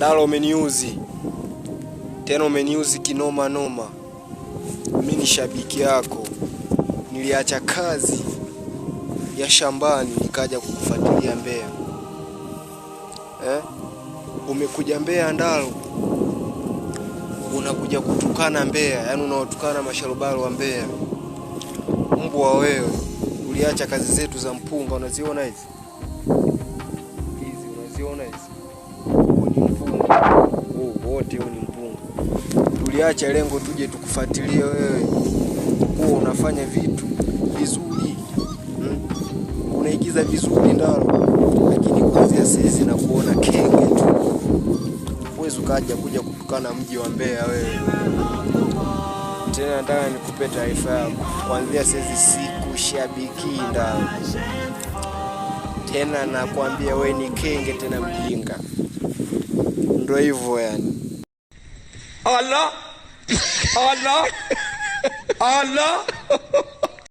Ndalo umeniuzi. Tena umeniuzi kinoma noma. Mimi ni shabiki yako. Niliacha kazi ya shambani nikaja kukufuatilia Mbeya. Umekuja Mbeya Ndalo. Unakuja kutukana Mbeya, yani unaotukana masharubaro wa Mbeya. Mbwa wewe. Uliacha kazi zetu za mpunga, unaziona hizi? Unaziona hizi? Ni mpunga. Wote ni mpunga. Tuliacha lengo tuje tukufuatilie wewe. Unafanya vitu vizuri. Unaigiza vizuri Ndalo. Lakini kuanzia sasa na kuona kenge tu. Uwezo kuja kutukana mji wa Mbeya wewe. Tena nataka nikupe taarifa yako. Kuanzia sasa sikushabiki Ndalo. Tena nakwambia wewe ni kenge tena mjinga. Ndio hivyo yani. Allah Allah Allah